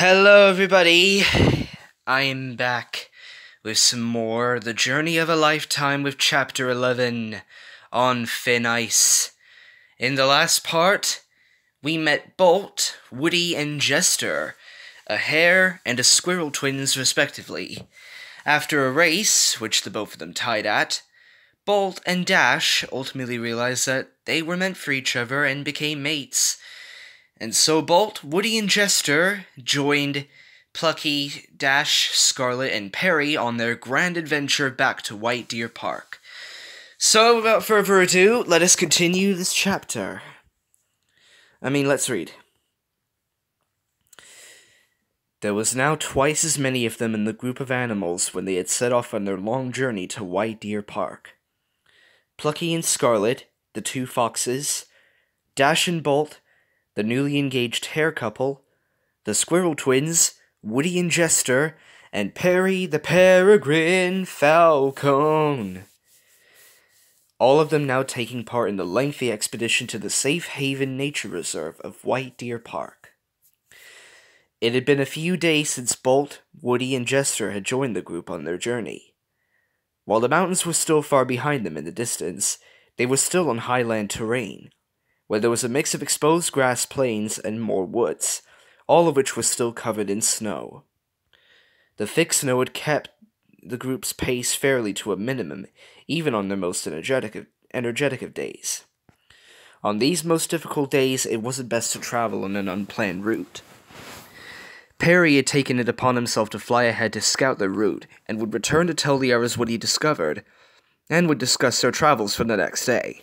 Hello, everybody. I am back with some more The Journey of a Lifetime with Chapter 11 on Thin Ice. In the last part, we met Bolt, Woody, and Jester, a hare and a squirrel twins, respectively. After a race, which the both of them tied at, Bolt and Dash ultimately realized that they were meant for each other and became mates. And so Bolt, Woody, and Jester joined Plucky, Dash, Scarlet, and Perry on their grand adventure back to White Deer Park. So, without further ado, let us continue this chapter. Let's read. There was now twice as many of them in the group of animals when they had set off on their long journey to White Deer Park. Plucky and Scarlet, the two foxes, Dash and Bolt, the newly engaged hare couple, the squirrel twins, Woody and Jester, and Perry the peregrine falcon. All of them now taking part in the lengthy expedition to the safe haven nature reserve of White Deer Park. It had been a few days since Bolt, Woody, and Jester had joined the group on their journey. While the mountains were still far behind them in the distance, they were still on highland terrain, where there was a mix of exposed grass plains and more woods, all of which was still covered in snow. The thick snow had kept the group's pace fairly to a minimum, even on their most energetic of days. On these most difficult days, it wasn't best to travel on an unplanned route. Perry had taken it upon himself to fly ahead to scout the route, and would return to tell the others what he discovered, and would discuss their travels for the next day.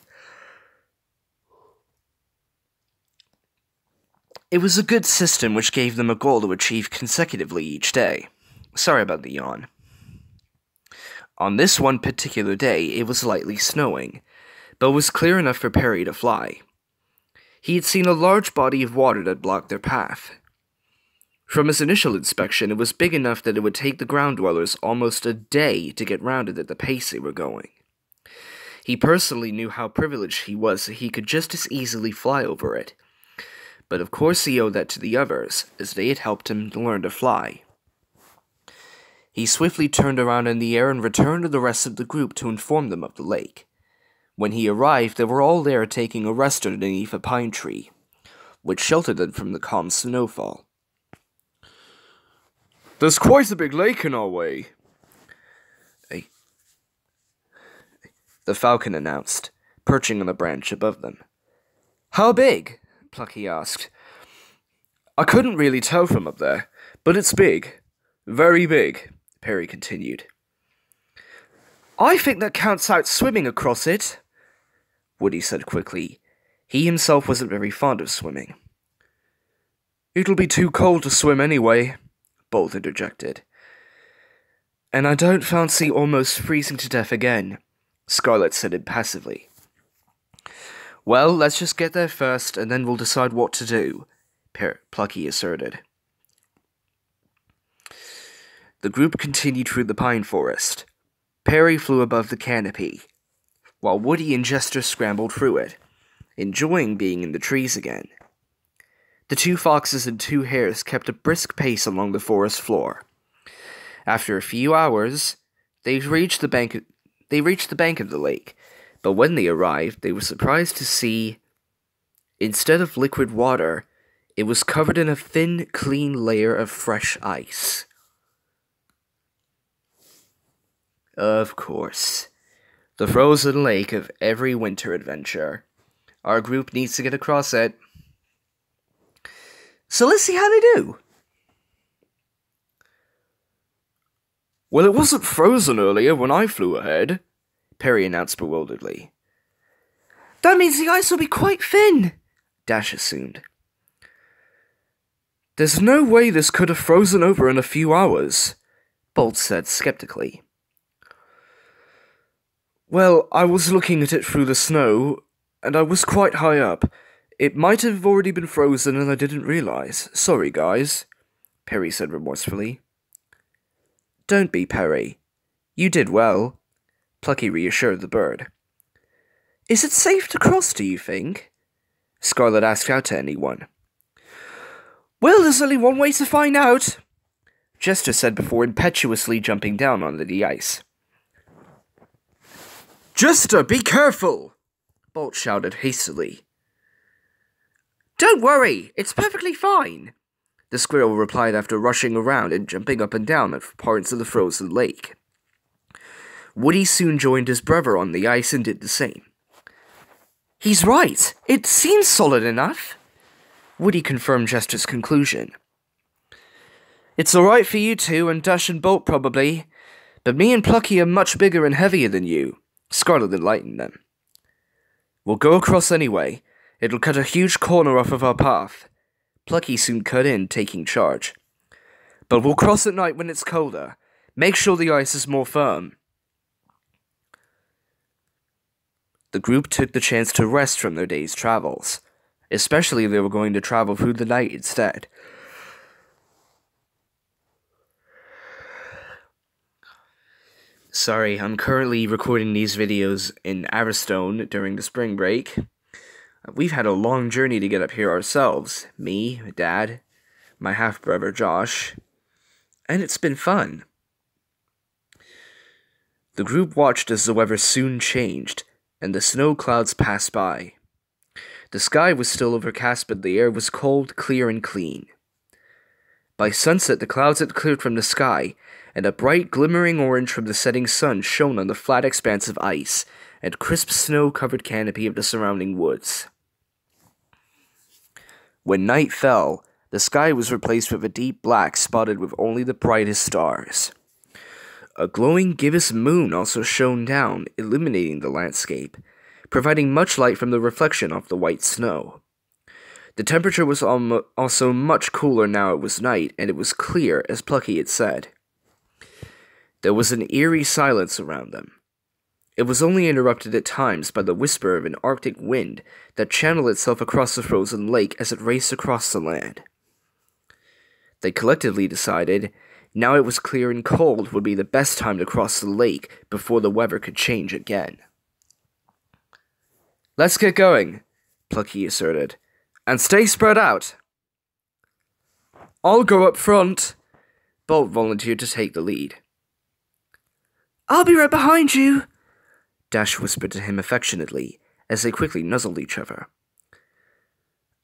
It was a good system which gave them a goal to achieve consecutively each day. Sorry about the yawn. On this one particular day, it was lightly snowing, but was clear enough for Perry to fly. He had seen a large body of water that blocked their path. From his initial inspection, it was big enough that it would take the ground dwellers almost a day to get round it at the pace they were going. He personally knew how privileged he was that he could just as easily fly over it. But of course he owed that to the others, as they had helped him to learn to fly. He swiftly turned around in the air and returned to the rest of the group to inform them of the lake. When he arrived, they were all there taking a rest underneath a pine tree, which sheltered them from the calm snowfall. "There's quite a big lake in our way," the falcon announced, perching on a branch above them. "How big?" Plucky asked. "I couldn't really tell from up there, but it's big. Very big," Perry continued. "I think that counts out swimming across it," Woody said quickly. He himself wasn't very fond of swimming. "It'll be too cold to swim anyway," Bolt interjected. "And I don't fancy almost freezing to death again," Scarlet said impassively. "Well, let's just get there first, and then we'll decide what to do," Plucky asserted. The group continued through the pine forest. Perry flew above the canopy, while Woody and Jester scrambled through it, enjoying being in the trees again. The two foxes and two hares kept a brisk pace along the forest floor. After a few hours, they reached the bank of the lake. But when they arrived, they were surprised to see, instead of liquid water, it was covered in a thin, clean layer of fresh ice. Of course. The frozen lake of every winter adventure. Our group needs to get across it. So let's see how they do. "Well, it wasn't frozen earlier when I flew ahead," Perry announced bewilderedly. "That means the ice will be quite thin," Dash assumed. "There's no way this could have frozen over in a few hours," Bolt said skeptically. "Well, I was looking at it through the snow, and I was quite high up. It might have already been frozen and I didn't realize. Sorry, guys," Perry said remorsefully. "Don't be, Perry. You did well," Plucky reassured the bird. "Is it safe to cross, do you think?" Scarlet asked out to anyone. Well, there's only one way to find out, Jester said before impetuously jumping down onto the ice. Jester, be careful! Bolt shouted hastily. Don't worry, it's perfectly fine, the squirrel replied after rushing around and jumping up and down at parts of the frozen lake. Woody soon joined his brother on the ice and did the same. He's right, it seems solid enough, Woody confirmed Jester's conclusion. It's alright for you two and Dash and Bolt probably, but me and Plucky are much bigger and heavier than you, Scarlet enlightened them. We'll go across anyway. It'll cut a huge corner off of our path. Plucky soon cut in, taking charge. But we'll cross at night when it's colder. Make sure the ice is more firm. The group took the chance to rest from their day's travels, especially if they were going to travel through the night instead. Sorry, I'm currently recording these videos in Aristone during the spring break. We've had a long journey to get up here ourselves. Me, Dad, my half-brother Josh, and it's been fun. The group watched as the weather soon changed, and the snow clouds passed by. The sky was still overcast, but the air was cold, clear, and clean. By sunset, the clouds had cleared from the sky, and a bright, glimmering orange from the setting sun shone on the flat expanse of ice and crisp snow-covered canopy of the surrounding woods. When night fell, the sky was replaced with a deep black spotted with only the brightest stars. A glowing gibbous moon also shone down, illuminating the landscape, providing much light from the reflection off the white snow. The temperature was also much cooler now it was night, and it was clear, as Plucky had said. There was an eerie silence around them. It was only interrupted at times by the whisper of an arctic wind that channeled itself across the frozen lake as it raced across the land. They collectively decided, now it was clear and cold, would be the best time to cross the lake before the weather could change again. Let's get going, Plucky asserted, and stay spread out. I'll go up front, Bolt volunteered to take the lead. I'll be right behind you, Dash whispered to him affectionately, as they quickly nuzzled each other.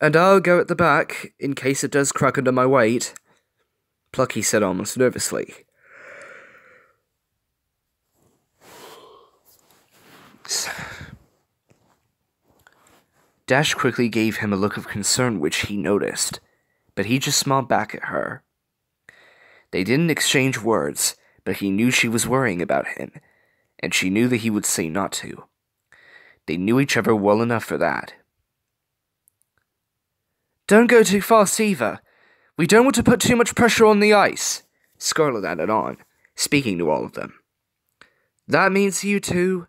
And I'll go at the back, in case it does crack under my weight, Plucky said almost nervously. Dash quickly gave him a look of concern which he noticed, but he just smiled back at her. They didn't exchange words, but he knew she was worrying about him, and she knew that he would say not to. They knew each other well enough for that. Don't go too fast either. We don't want to put too much pressure on the ice, Scarlet added on, speaking to all of them. That means you too,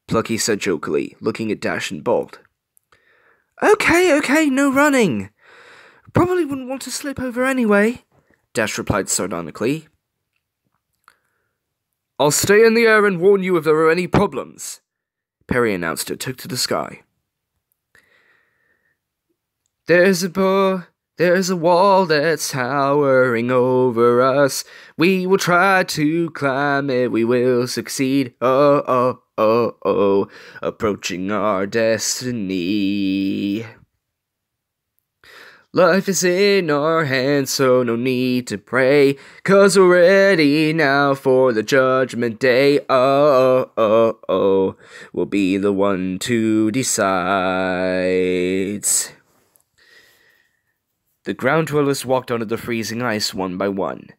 Plucky said jokingly, looking at Dash and Bolt. Okay, no running. Probably wouldn't want to slip over anyway, Dash replied sardonically. I'll stay in the air and warn you if there are any problems, Perry announced and took to the sky. There's a wall that's towering over us. We will try to climb it, we will succeed. Oh, approaching our destiny. Life is in our hands, so no need to pray, 'cause we're ready now for the judgment day. We'll be the one to decide. The ground dwellers walked onto the freezing ice one by one.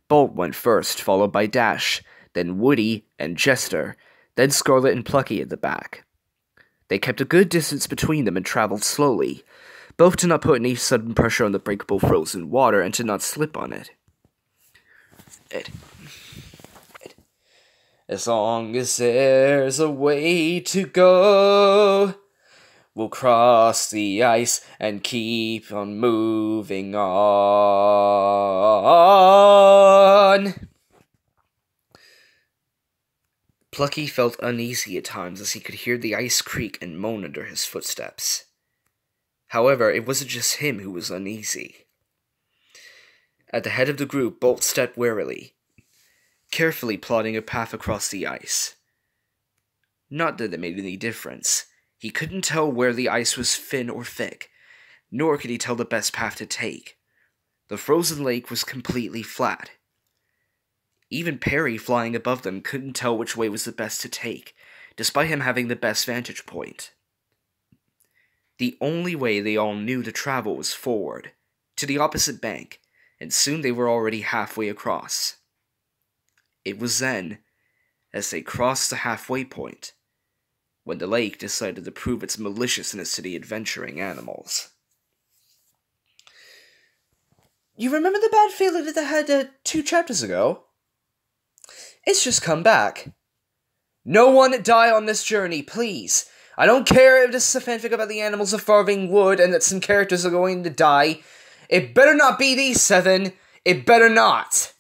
Bolt went first, followed by Dash, then Woody and Jester, then Scarlet and Plucky at the back. They kept a good distance between them and traveled slowly, both to not put any sudden pressure on the breakable frozen water and to not slip on it. As long as there's a way to go, we'll cross the ice and keep on moving on. Plucky felt uneasy at times as he could hear the ice creak and moan under his footsteps. However, it wasn't just him who was uneasy. At the head of the group, Bolt stepped warily, carefully plotting a path across the ice. Not that it made any difference. He couldn't tell where the ice was thin or thick, nor could he tell the best path to take. The frozen lake was completely flat. Even Perry, flying above them, couldn't tell which way was the best to take, despite him having the best vantage point. The only way they all knew to travel was forward, to the opposite bank, and soon they were already halfway across. It was then, as they crossed the halfway point, when the lake decided to prove its maliciousness to the adventuring animals. You remember the bad feeling that I had 2 chapters ago? It's just come back. No one die on this journey, please. I don't care if this is a fanfic about the Animals of Farthing Wood and that some characters are going to die. It better not be these 7. It better not.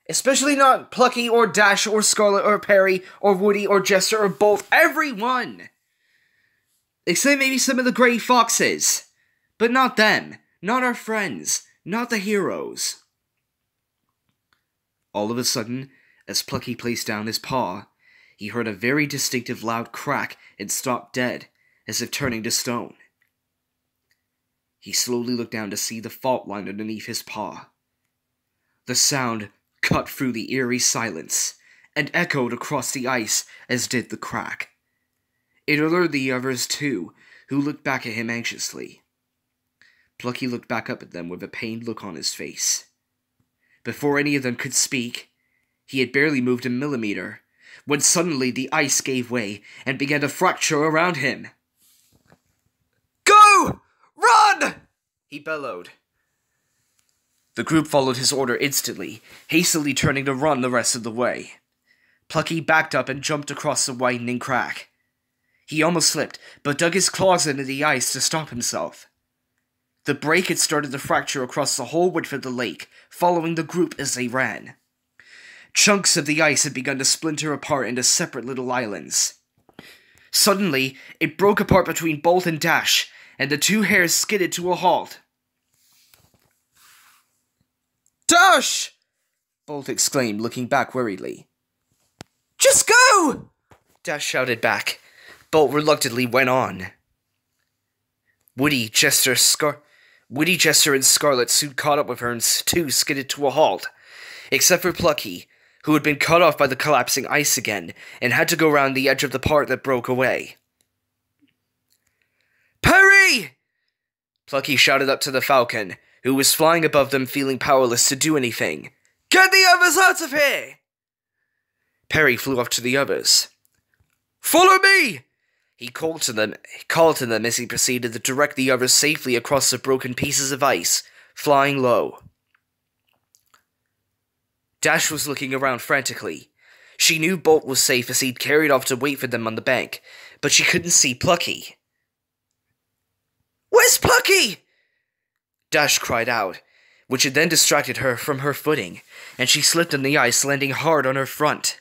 Especially not Plucky or Dash or Scarlet or Perry or Woody or Jester or both. Everyone! Except maybe some of the gray foxes. But not them. Not our friends. Not the heroes. All of a sudden, as Plucky placed down his paw, he heard a very distinctive loud crack and stopped dead, as if turning to stone. He slowly looked down to see the fault line underneath his paw. The sound cut through the eerie silence, and echoed across the ice as did the crack. It alerted the others too, who looked back at him anxiously. Plucky looked back up at them with a pained look on his face. Before any of them could speak, he had barely moved a millimeter, when suddenly the ice gave way and began to fracture around him. "Go! Run!" he bellowed. The group followed his order instantly, hastily turning to run the rest of the way. Plucky backed up and jumped across the widening crack. He almost slipped, but dug his claws into the ice to stop himself. The break had started to fracture across the whole width of the lake, following the group as they ran. Chunks of the ice had begun to splinter apart into separate little islands. Suddenly, it broke apart between Bolt and Dash, and the 2 hares skidded to a halt. "Dash!" Bolt exclaimed, looking back worriedly. "Just go!" Dash shouted back. Bolt reluctantly went on. Woody, Jester, and Scarlet soon caught up with her and too skidded to a halt, except for Plucky, who had been cut off by the collapsing ice again, and had to go round the edge of the part that broke away. "Perry!" Plucky shouted up to the falcon, who was flying above them feeling powerless to do anything. "Get the others out of here!" Perry flew off to the others. "Follow me!" He called to them as he proceeded to direct the others safely across the broken pieces of ice, flying low. Dash was looking around frantically. She knew Bolt was safe as he'd carried off to wait for them on the bank, but she couldn't see Plucky. "Where's Plucky?" Dash cried out, which had then distracted her from her footing, and she slipped on the ice, landing hard on her front.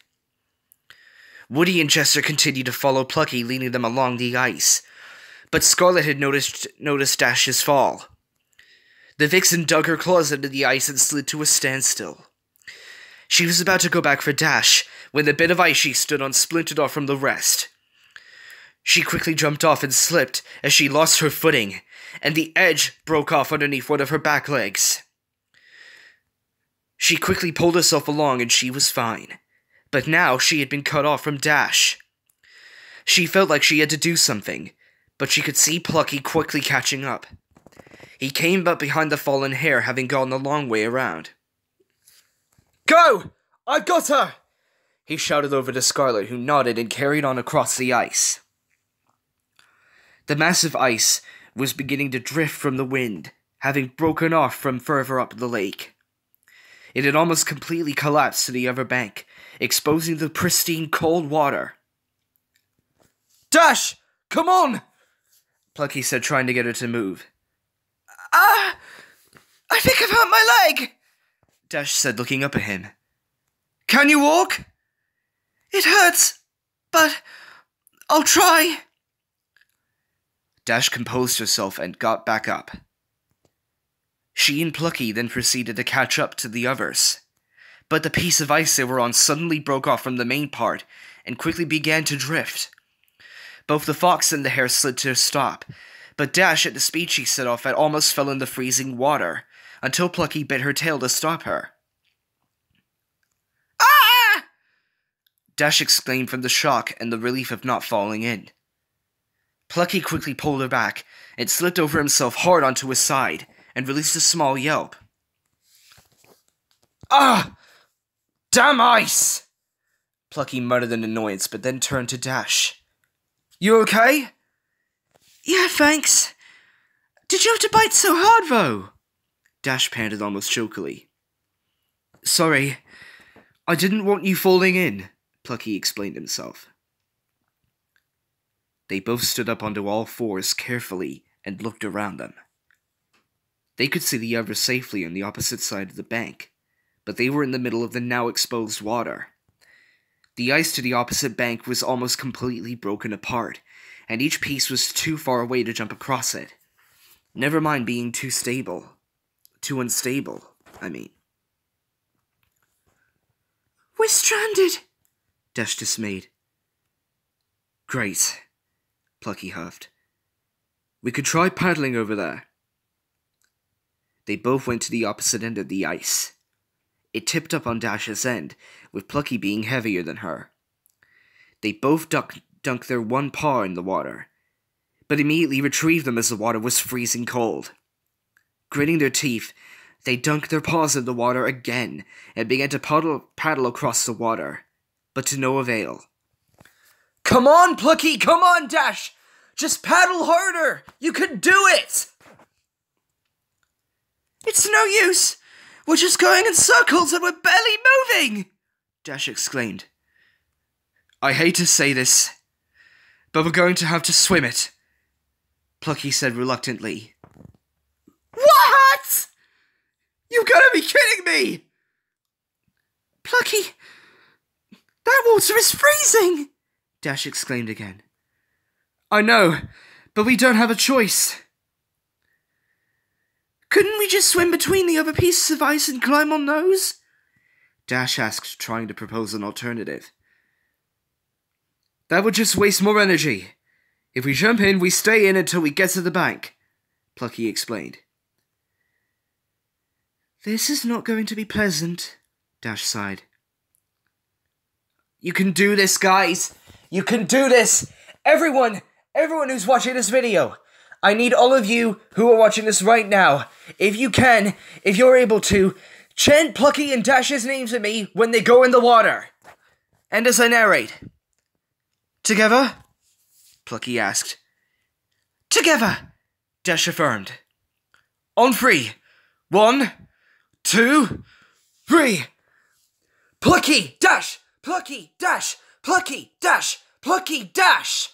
Woody and Jester continued to follow Plucky, leading them along the ice, but Scarlet had noticed Dash's fall. The vixen dug her claws into the ice and slid to a standstill. She was about to go back for Dash, when the bit of ice she stood on splintered off from the rest. She quickly jumped off and slipped as she lost her footing, and the edge broke off underneath one of her back legs. She quickly pulled herself along and she was fine, but now she had been cut off from Dash. She felt like she had to do something, but she could see Plucky quickly catching up. He came up behind the fallen hare, having gone the long way around. "Go! I've got her!" he shouted over to Scarlet, who nodded and carried on across the ice. The massive ice was beginning to drift from the wind, having broken off from further up the lake. It had almost completely collapsed to the other bank, exposing the pristine cold water. "Dash! Come on!" Plucky said, trying to get her to move. "I think I've hurt my leg!" Dash said, looking up at him. "Can you walk?" "It hurts, but I'll try." Dash composed herself and got back up. She and Plucky then proceeded to catch up to the others. But the piece of ice they were on suddenly broke off from the main part and quickly began to drift. Both the fox and the hare slid to a stop, but Dash, at the speed she set off at, almost fell in the freezing water, until Plucky bit her tail to stop her. "Ah!" Dash exclaimed from the shock and the relief of not falling in. Plucky quickly pulled her back and slipped over himself hard onto his side and released a small yelp. "Ah! Damn ice!" Plucky muttered in annoyance, but then turned to Dash. "You okay?" "Yeah, thanks. Did you have to bite so hard, though?" Dash panted almost chokily. "Sorry, I didn't want you falling in," Plucky explained himself. They both stood up onto all fours carefully and looked around them. They could see the others safely on the opposite side of the bank, but they were in the middle of the now exposed water. The ice to the opposite bank was almost completely broken apart, and each piece was too far away to jump across it. Never mind being too unstable, I mean. "We're stranded," Dash dismayed. "Great," Plucky huffed. "We could try paddling over there." They both went to the opposite end of the ice. It tipped up on Dash's end, with Plucky being heavier than her. They both dunked their one paw in the water, but immediately retrieved them as the water was freezing cold. Gritting their teeth, they dunked their paws in the water again, and began to paddle across the water, but to no avail. "Come on, Plucky! Come on, Dash! Just paddle harder! You can do it!" "It's no use! We're just going in circles and we're barely moving!" Dash exclaimed. "I hate to say this, but we're going to have to swim it," Plucky said reluctantly. "What? You gotta be kidding me!" "Plucky, that water is freezing!" Dash exclaimed again. "I know, but we don't have a choice." "Couldn't we just swim between the other pieces of ice and climb on those?" Dash asked, trying to propose an alternative. "That would just waste more energy. If we jump in, we stay in until we get to the bank," Plucky explained. "This is not going to be pleasant," Dash sighed. "You can do this, guys! You can do this! Everyone who's watching this video! I need all of you who are watching this right now, if you're able to, chant Plucky and Dash's names at me when they go in the water. And as I narrate. Together? Plucky asked. Together, Dash affirmed. On 3. 1, 2, 3. Plucky, Dash! Plucky, Dash! Plucky, Dash! Plucky, Dash!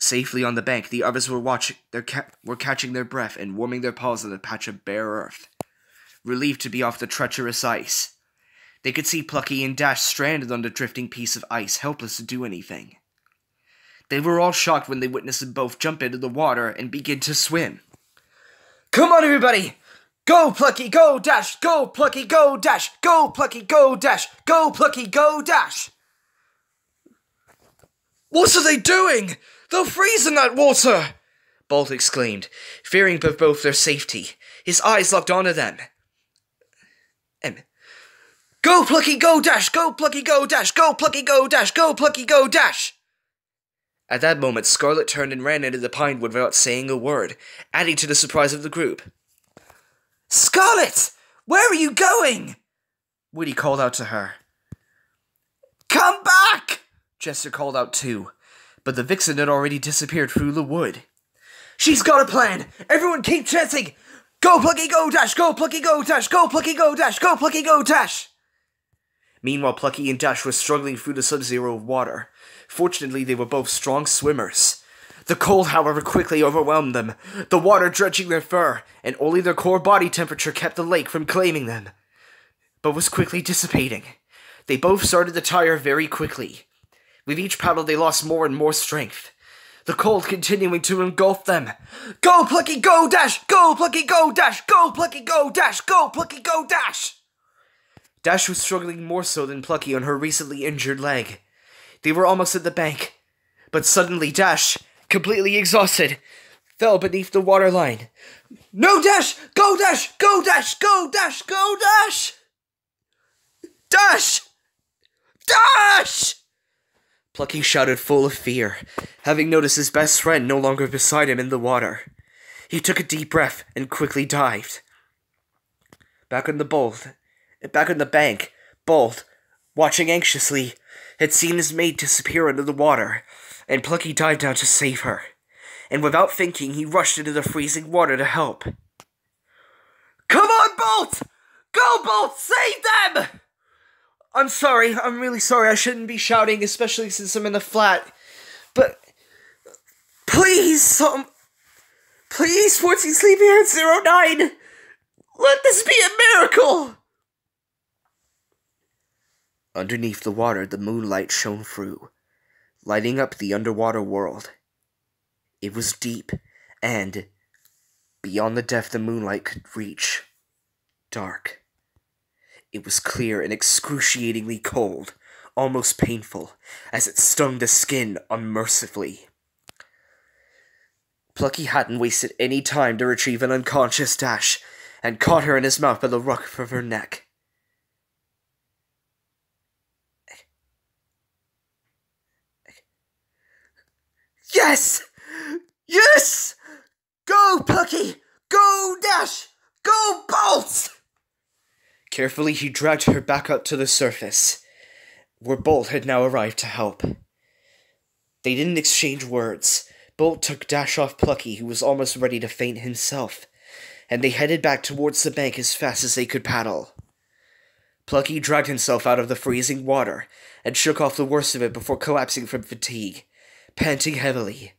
Safely on the bank, the others were catching their breath and warming their paws on a patch of bare earth, relieved to be off the treacherous ice. They could see Plucky and Dash stranded on the drifting piece of ice, helpless to do anything. They were all shocked when they witnessed them both jump into the water and begin to swim. Come on, everybody! Go, Plucky, go, Dash! Go, Plucky, go, Dash! Go, Plucky, go, Dash! Go, Plucky, go, Dash! What are they doing? They'll freeze in that water! Bolt exclaimed, fearing for both their safety. His eyes locked onto them. Go, Plucky, go, Dash! Go, Plucky, go, Dash! Go, Plucky, go, Dash! Go, Plucky, go, Dash! At that moment, Scarlet turned and ran into the pine wood without saying a word, adding to the surprise of the group. Scarlet! Where are you going? Woody called out to her. Come back! Jester called out too, but the vixen had already disappeared through the wood. She's got a plan! Everyone keep chanting! Go, Plucky, go, Dash! Go, Plucky, go, Dash! Go, Plucky, go, Dash! Go, Plucky, go, Dash! Meanwhile, Plucky and Dash were struggling through the sub-zero of water. Fortunately, they were both strong swimmers. The cold, however, quickly overwhelmed them, the water drenching their fur, and only their core body temperature kept the lake from claiming them, but was quickly dissipating. They both started to tire very quickly. With each paddle, they lost more and more strength. the cold continuing to engulf them. Go, Plucky, go, Dash! Go, Plucky, go, Dash! Go, Plucky, go, Dash! Go, Plucky, go, Dash! Dash was struggling more so than Plucky on her recently injured leg. They were almost at the bank, but suddenly Dash, completely exhausted, fell beneath the waterline. No, Dash! Go, Dash! Go, Dash! Go, Dash! Go, Dash! Dash! Dash! Plucky shouted, full of fear, having noticed his best friend no longer beside him in the water. He took a deep breath and quickly dived. Back on the bank, Bolt, watching anxiously, had seen his mate disappear under the water, and Plucky dived down to save her. And without thinking, he rushed into the freezing water to help. Come on, Bolt! Go, Bolt! Save them! I'm sorry, I'm really sorry, I shouldn't be shouting, especially since I'm in the flat. But, please, please, 14 Sleepyhead 09, let this be a miracle! Underneath the water, the moonlight shone through, lighting up the underwater world. It was deep, and, beyond the depth the moonlight could reach, dark. It was clear and excruciatingly cold, almost painful, as it stung the skin unmercifully. Plucky hadn't wasted any time to retrieve an unconscious Dash, and caught her in his mouth by the ruff of her neck. Yes! Yes! Go, Plucky! Go, Dash! Go, Bolt! Carefully, he dragged her back up to the surface, where Bolt had now arrived to help. They didn't exchange words. Bolt took Dash off Plucky, who was almost ready to faint himself, and they headed back towards the bank as fast as they could paddle. Plucky dragged himself out of the freezing water, and shook off the worst of it before collapsing from fatigue, panting heavily,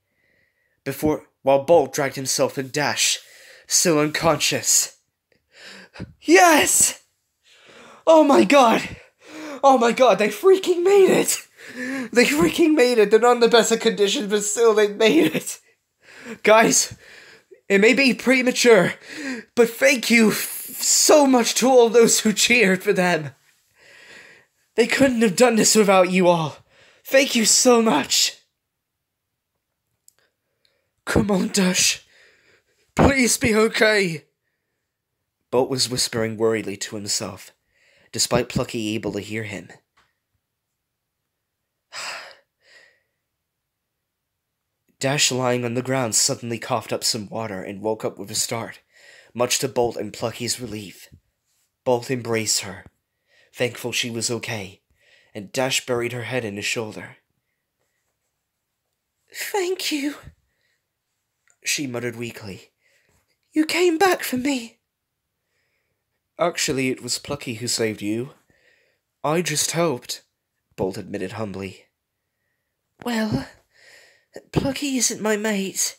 while Bolt dragged himself and Dash, still unconscious. Yes! Oh my god! Oh my god, they freaking made it! They freaking made it! They're not in the best of conditions, but still, they made it! Guys, it may be premature, but thank you so much to all those who cheered for them. They couldn't have done this without you all. Thank you so much. Come on, Dash. Please be okay. Bolt was whispering worriedly to himself, despite Plucky able to hear him. Dash, lying on the ground, suddenly coughed up some water and woke up with a start, much to Bolt and Plucky's relief. Bolt embraced her, thankful she was okay, and Dash buried her head in his shoulder. Thank you, she muttered weakly. You came back for me. Actually, it was Plucky who saved you. I just helped, Bolt admitted humbly. Well, Plucky isn't my mate.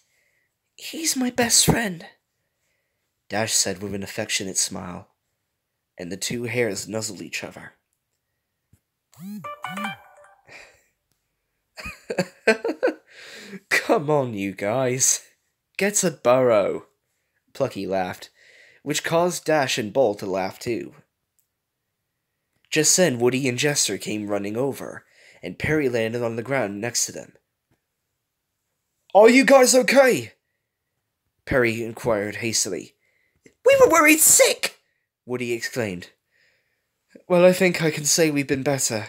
He's my best friend, Dash said with an affectionate smile, and the two hares nuzzled each other. Come on, you guys. Get a burrow, Plucky laughed, which caused Dash and Bolt to laugh too. Just then, Woody and Jester came running over, and Perry landed on the ground next to them. Are you guys okay? Perry inquired hastily. We were worried sick, Woody exclaimed. Well, I think I can say we've been better,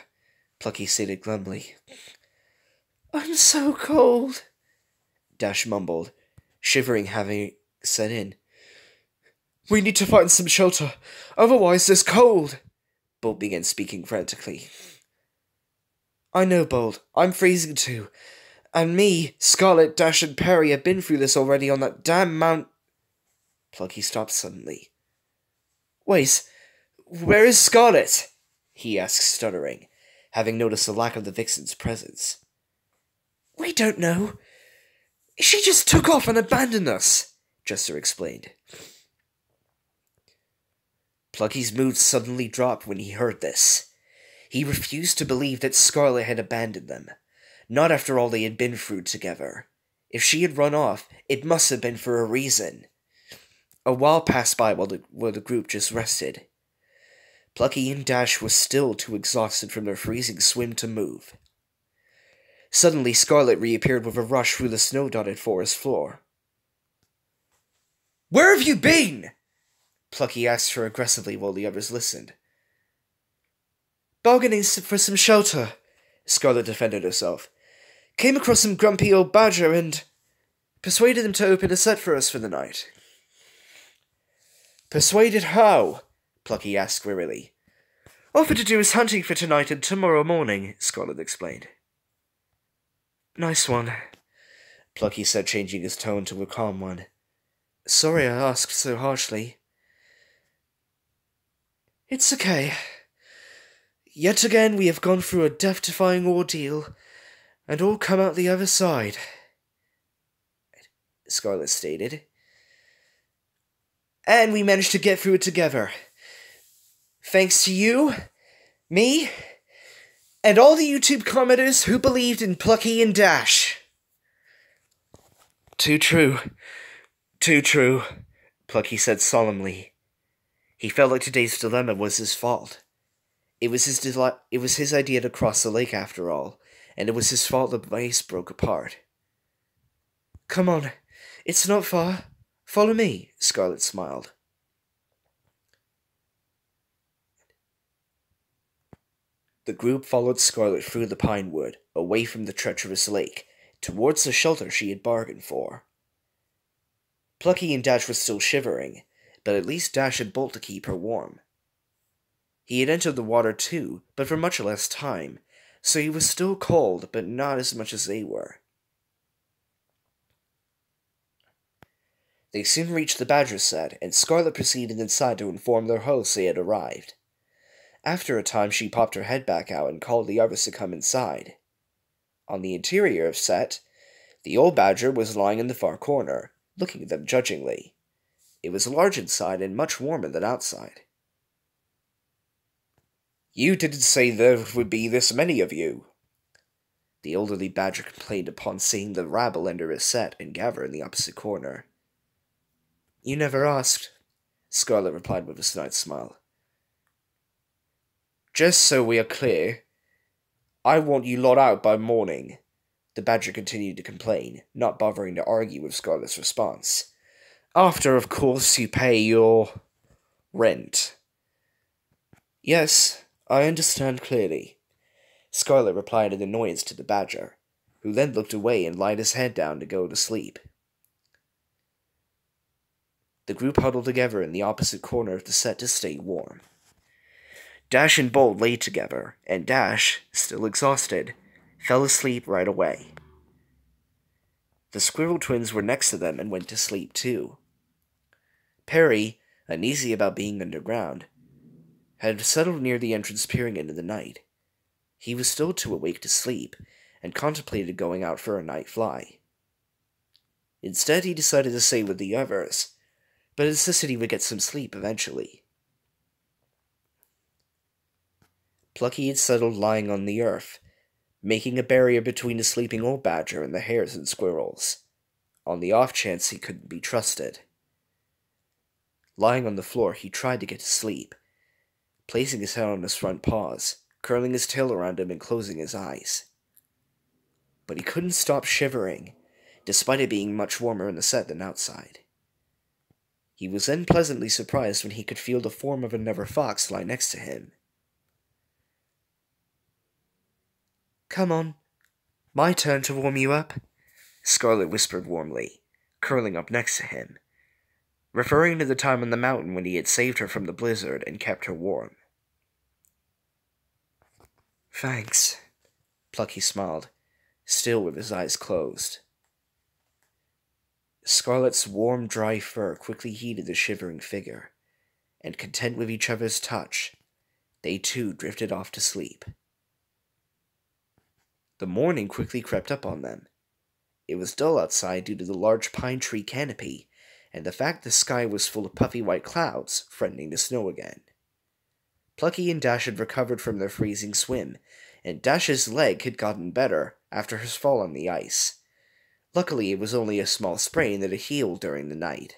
Plucky stated glumly. I'm so cold, Dash mumbled, shivering having set in. We need to find some shelter, otherwise this cold, Bolt began speaking frantically. I know, Bolt, I'm freezing too. And me, Scarlet, Dash, and Perry have been through this already on that damn mount... Plucky stopped suddenly. Wait, where is Scarlet? He asked, stuttering, having noticed the lack of the vixen's presence. We don't know. She just took off and abandoned us, Jester explained. Plucky's mood suddenly dropped when he heard this. He refused to believe that Scarlet had abandoned them. Not after all they had been through together. If she had run off, it must have been for a reason. A while passed by while the group just rested. Plucky and Dash were still too exhausted from their freezing swim to move. Suddenly, Scarlet reappeared with a rush through the snow-dotted forest floor. "Where have you been?" Plucky asked her aggressively while the others listened. "Bargaining for some shelter," Scarlet defended herself. "Came across some grumpy old badger and persuaded them to open a set for us for the night." "Persuaded how?" Plucky asked wearily. "Offered to do his hunting for tonight and tomorrow morning," Scarlet explained. "Nice one," Plucky said, changing his tone to a calm one. "Sorry I asked so harshly." "It's okay. Yet again we have gone through a death-defying ordeal, and all come out the other side," Scarlet stated. "And we managed to get through it together. Thanks to you, me, and all the YouTube commenters who believed in Plucky and Dash." "Too true. Too true," Plucky said solemnly. He felt like today's dilemma was his fault. It was his idea to cross the lake after all, and it was his fault the ice broke apart. "Come on, it's not far. Follow me," Scarlet smiled. The group followed Scarlet through the pine wood, away from the treacherous lake, towards the shelter she had bargained for. Plucky and Dash were still shivering, but at least Dash had Bolt to keep her warm. He had entered the water too, but for much less time, so he was still cold, but not as much as they were. They soon reached the badger set, and Scarlet proceeded inside to inform their hosts they had arrived. After a time, she popped her head back out and called the others to come inside. On the interior of set, the old badger was lying in the far corner, looking at them judgingly. It was large inside and much warmer than outside. "You didn't say there would be this many of you," the elderly badger complained upon seeing the rabble enter his set and gather in the opposite corner. "You never asked," Scarlet replied with a snide smile. "Just so we are clear, I want you lot out by morning," the badger continued to complain, not bothering to argue with Scarlet's response. "After, of course, you pay your rent." "Yes, I understand clearly," Scarlet replied in annoyance to the badger, who then looked away and laid his head down to go to sleep. The group huddled together in the opposite corner of the set to stay warm. Dash and Bolt lay together, and Dash, still exhausted, fell asleep right away. The squirrel twins were next to them and went to sleep too. Perry, uneasy about being underground, had settled near the entrance peering into the night. He was still too awake to sleep, and contemplated going out for a night fly. Instead, he decided to stay with the others, but insisted he would get some sleep eventually. Plucky had settled lying on the earth, making a barrier between the sleeping old badger and the hares and squirrels, on the off chance he couldn't be trusted. Lying on the floor, he tried to get to sleep, placing his head on his front paws, curling his tail around him and closing his eyes. But he couldn't stop shivering, despite it being much warmer in the set than outside. He was then pleasantly surprised when he could feel the form of another fox lie next to him. "Come on, my turn to warm you up," Scarlet whispered warmly, curling up next to him, referring to the time on the mountain when he had saved her from the blizzard and kept her warm. "Thanks," Plucky smiled, still with his eyes closed. Scarlet's warm, dry fur quickly heated the shivering figure, and content with each other's touch, they too drifted off to sleep. The morning quickly crept up on them. It was dull outside due to the large pine tree canopy, and the fact the sky was full of puffy white clouds, threatening to snow again. Plucky and Dash had recovered from their freezing swim, and Dash's leg had gotten better after his fall on the ice. Luckily, it was only a small sprain that had healed during the night.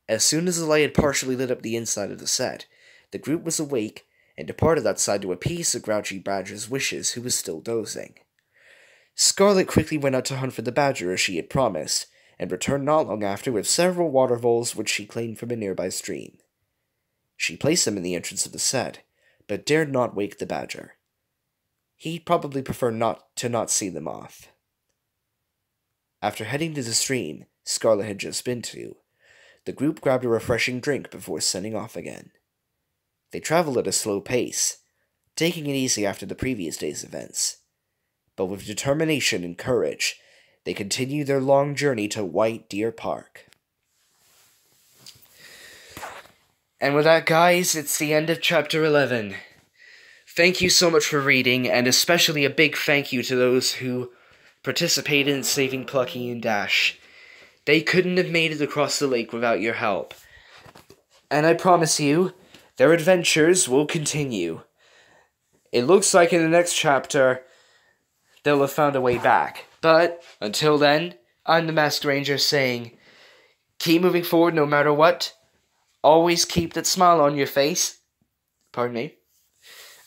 As soon as the light had partially lit up the inside of the set, the group was awake and departed outside to appease the grouchy badger's wishes, who was still dozing. Scarlet quickly went out to hunt for the badger as she had promised, and returned not long after with several water voles which she claimed from a nearby stream. She placed them in the entrance of the set, but dared not wake the badger. He'd probably prefer not see them off. After heading to the stream Scarlet had just been to, the group grabbed a refreshing drink before setting off again. They traveled at a slow pace, taking it easy after the previous day's events. But with determination and courage, they continued their long journey to White Deer Park. And with that, guys, it's the end of Chapter 11. Thank you so much for reading, and especially a big thank you to those who participated in saving Plucky and Dash. They couldn't have made it across the lake without your help. And I promise you, their adventures will continue. It looks like in the next chapter, they'll have found a way back. But, until then, I'm the Masked Ranger saying, keep moving forward no matter what. Always keep that smile on your face. Pardon me.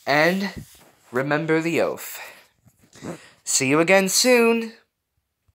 And remember the oath. See you again soon.